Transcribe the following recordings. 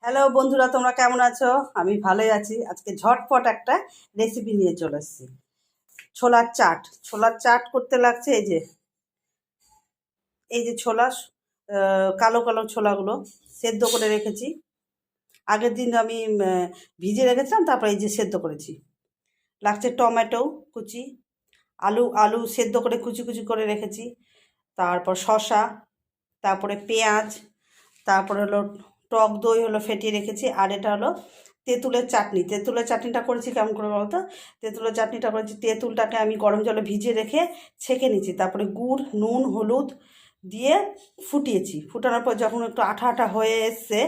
Hello বন্ধুরা, তোমরা কেমন আছো? আমি ভালোই আছি। আজকে ঝটপট একটা রেসিপি নিয়ে চলে এসেছি। ছোলার চাট করতে লাগছে। এই যে ছোলা, কালো কালো ছোলাগুলো সেদ্ধ করে রেখেছি। আগের দিন আমি ভিজিয়ে রেখেছিলাম, তারপর এই যে সেদ্ধ করেছি। লাগছে টমেটো কুচি, আলু আলু সেদ্ধ করে কুচি কুচি করে রেখেছি। তারপর শসা, তারপরে পেঁয়াজ, তারপরে হলো টক দই হলো ফেটিয়ে রেখেছি। আর এটা হলো তেঁতুলের চাটনিটা করেছি কেমন করে বলতো? তেঁতুলের চাটনিটা করেছি, তেঁতুলটাকে আমি গরম জলে ভিজিয়ে রেখে ছেঁকে নিয়েছি। তারপরে গুড়, নুন, হলুদ দিয়ে ফুটিয়েছি। ফুটানোর পর যখন একটু আঠা আঠা হয়ে এসছে,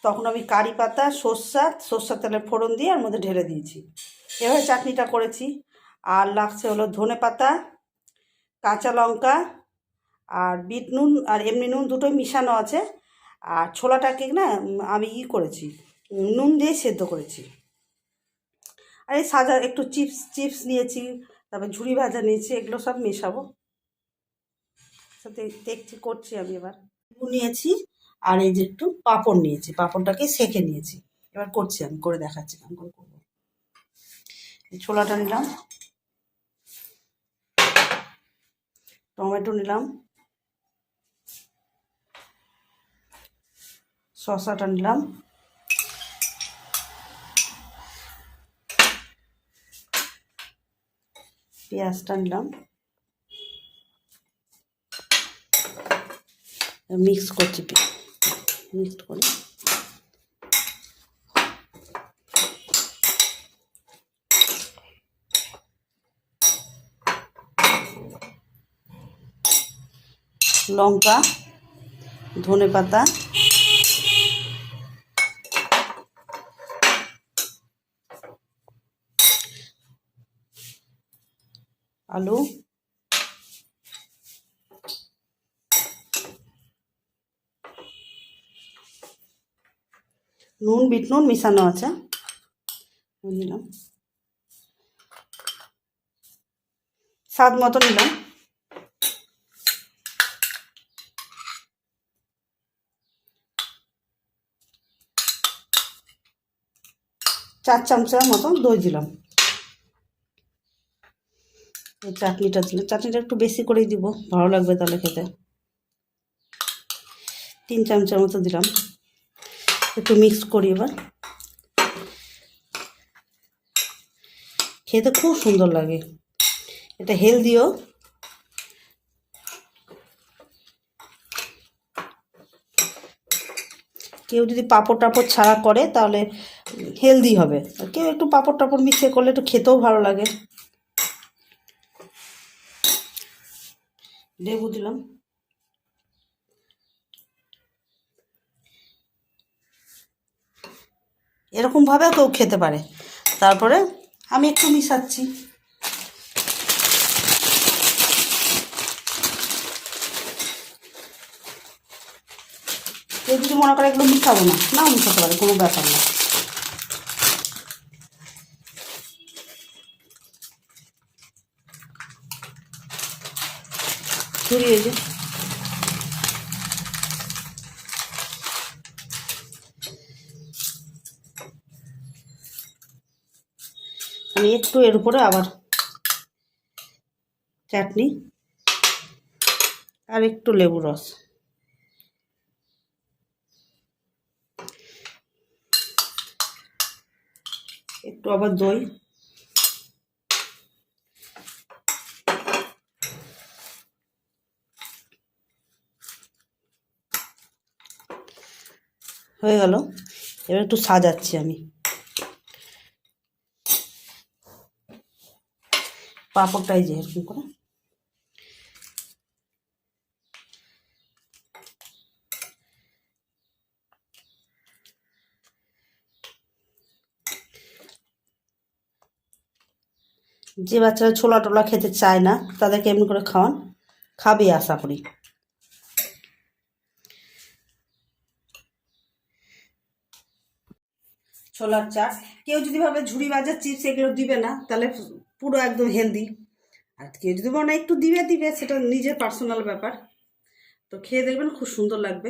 তখন আমি কারি পাতা, সর্ষার তেলের ফোড়ন দিয়ে ওর মধ্যে ঢেলে দিয়েছি। এভাবে চাটনিটা করেছি। আর লাগছে হলো ধনে পাতা, কাঁচা লঙ্কা, আর বিট নুন আর এমনি নুন দুটোই মিশানো আছে। আর ছোলাটাকে না আমি করেছি, নুন দিয়ে সেদ্ধ করেছি। আর এই সাজা একটু চিপস নিয়েছি, তারপর ঝুড়ি ভাজা নিয়েছি, এগুলো সব মেশাবো। সাথে দেখছি, করছি আমি এবার। নিয়েছি আর এই যে একটু পাঁপড় নিয়েছি, পাঁপড়টাকে সেঁকে নিয়েছি। এবার করছি, আমি করে দেখাচ্ছি কেমন করে করবো। ছোলাটা নিলাম, টমেটো নিলাম, শসাটা নিলাম, পেঁয়াজটা নিলাম, মিক্স করছি, মিক্স করে লঙ্কা, ধনে পাতা, আলু, নুন, বিট নুন মিশানো আছে, নিলাম, স্বাদ মতো নিলাম। 4 চামচের মতো দই দিলাম। এই চাটনিটা দিলাম, চাটনিটা একটু বেশি করেই দিব, ভালো লাগবে তাহলে খেতে। 3 চামচের মতো দিলাম। একটু মিক্স করি এবার। খেতে খুব সুন্দর লাগে, এটা হেলদিও। কেউ যদি পাঁপড় টাপড় ছাড়া করে তাহলে হেলদি হবে, আর কেউ একটু পাঁপড় টাপড় মিশিয়ে করলে একটু খেতেও ভালো লাগে। লেবু দিলাম, এরকমভাবেও কেউ খেতে পারে। তারপরে আমি একটু মিশাচ্ছি। কেউ যদি মনে করে এগুলো মিশাবো না, নাও মিশাতে পারে, কোনো ব্যাপার না। ছড়িয়ে যে আমি একটু এর উপরে আবার চাটনি আর একটু লেবু রস, একটু আবার দই, হয়ে গেল। এবার একটু সাজাচ্ছি আমি। পাঁপড়টাই যে এরকম করে যে বাচ্চারা ছোলা টোলা খেতে চায় না, তাদেরকে এমনি করে খাওয়ান, খাবে আশা করি। ছোলার চাট, কেউ যদি ভাবে ঝুড়ি ভাজা চিপস এগুলো দিবে না, তাহলে পুরো একদম হেলদি। আর কেউ যদি মনে একটু দিবে, সেটা নিজের পার্সোনাল ব্যাপার। তো খেয়ে দেখবেন, খুব সুন্দর লাগবে।